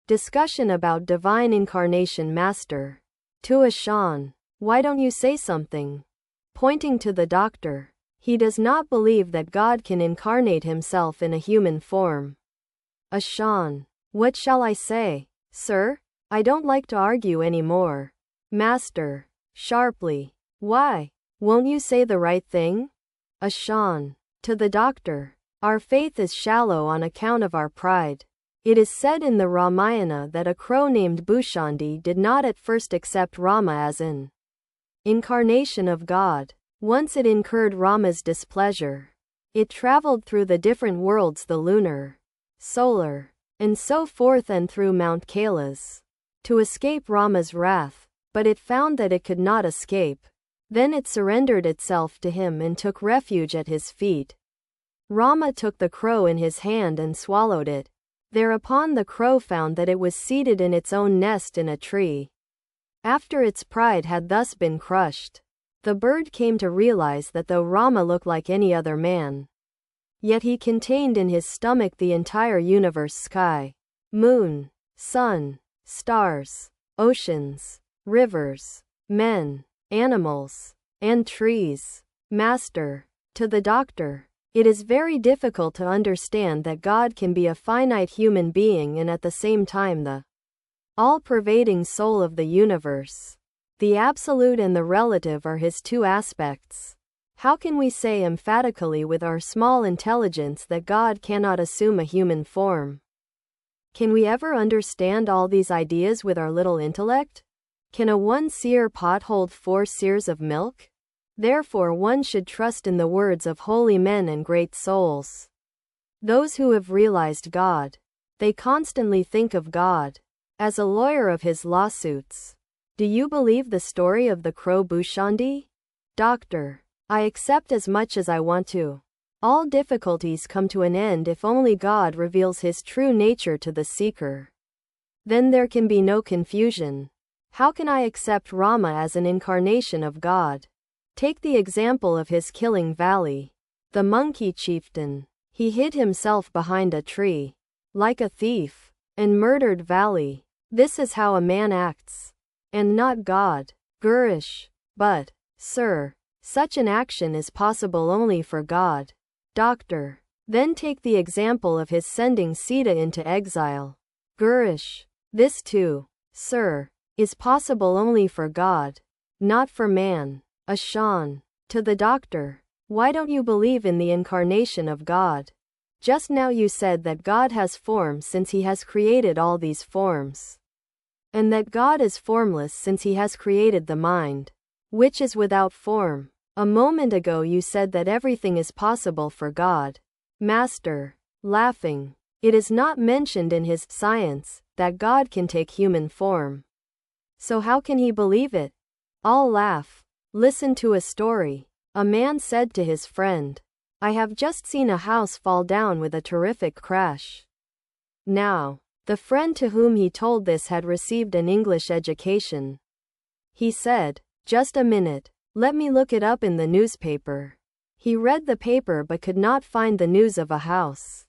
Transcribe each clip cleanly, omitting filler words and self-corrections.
Discussion about Divine Incarnation Master. To Ashan. Why don't you say something? Pointing to the doctor. He does not believe that God can incarnate himself in a human form. Ashan. What shall I say, sir? I don't like to argue anymore. Master. Sharply. Why? Won't you say the right thing? Ashan. To the doctor. Our faith is shallow on account of our pride. It is said in the Ramayana that a crow named Bhushandi did not at first accept Rama as an incarnation of God. Once it incurred Rama's displeasure. It traveled through the different worlds, the lunar, solar, and so forth, and through Mount Kailas, to escape Rama's wrath, but it found that it could not escape. Then it surrendered itself to him and took refuge at his feet. Rama took the crow in his hand and swallowed it. Thereupon the crow found that it was seated in its own nest in a tree. After its pride had thus been crushed, the bird came to realize that though Rama looked like any other man, yet he contained in his stomach the entire universe: sky, moon, sun, stars, oceans, rivers, men, animals, and trees. Master. To the doctor. It is very difficult to understand that God can be a finite human being and at the same time the all-pervading soul of the universe. The absolute and the relative are his two aspects. How can we say emphatically with our small intelligence that God cannot assume a human form? Can we ever understand all these ideas with our little intellect? Can a 1-seer pot hold 4 seers of milk? Therefore one should trust in the words of holy men and great souls. Those who have realized God. They constantly think of God. As a lawyer of his lawsuits. Do you believe the story of the crow Bhushandi? Doctor. I accept as much as I want to. All difficulties come to an end if only God reveals his true nature to the seeker. Then there can be no confusion. How can I accept Rama as an incarnation of God? Take the example of his killing Valley. The monkey chieftain. He hid himself behind a tree, like a thief, and murdered Valley. This is how a man acts. And not God. Gurish. But, sir, such an action is possible only for God. Doctor. Then take the example of his sending Sita into exile. Gurish. This too, sir, is possible only for God, not for man. Ashan. To the doctor. Why don't you believe in the incarnation of God? Just now you said that God has form since he has created all these forms. And that God is formless since he has created the mind, which is without form. A moment ago you said that everything is possible for God. Master. Laughing. It is not mentioned in his science that God can take human form. So how can he believe it? All laugh. Listen to a story. A man said to his friend, I have just seen a house fall down with a terrific crash. Now, the friend to whom he told this had received an English education. He said, just a minute, let me look it up in the newspaper. He read the paper but could not find the news of a house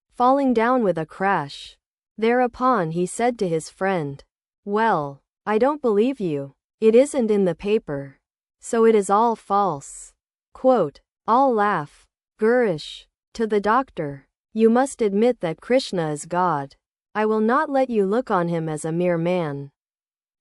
falling down with a crash. Thereupon he said to his friend, well, I don't believe you. It isn't in the paper. So it is all false. Quote. All laugh. Gurish. To the doctor. You must admit that Krishna is God. I will not let you look on him as a mere man.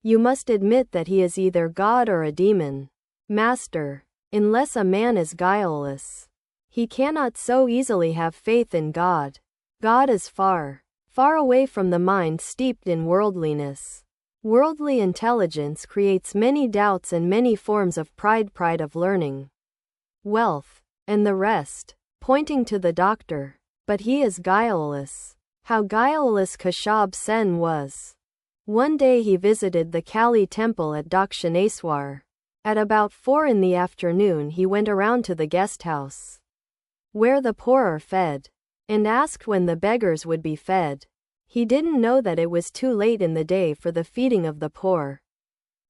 You must admit that he is either God or a demon. Master. Unless a man is guileless, he cannot so easily have faith in God. God is far, far away from the mind steeped in worldliness. Worldly intelligence creates many doubts and many forms of pride of learning, wealth, and the rest, pointing to the doctor. But he is guileless. How guileless Kashab Sen was. One day he visited the Kali temple at Dakshineswar. At about 4 in the afternoon he went around to the guest house, where the poor are fed, and asked when the beggars would be fed. He didn't know that it was too late in the day for the feeding of the poor.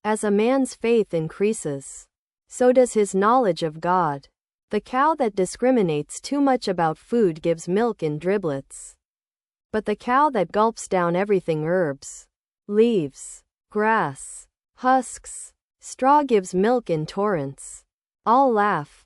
As a man's faith increases, so does his knowledge of God. The cow that discriminates too much about food gives milk in driblets. But the cow that gulps down everything, herbs, leaves, grass, husks, straw, gives milk in torrents. All laugh.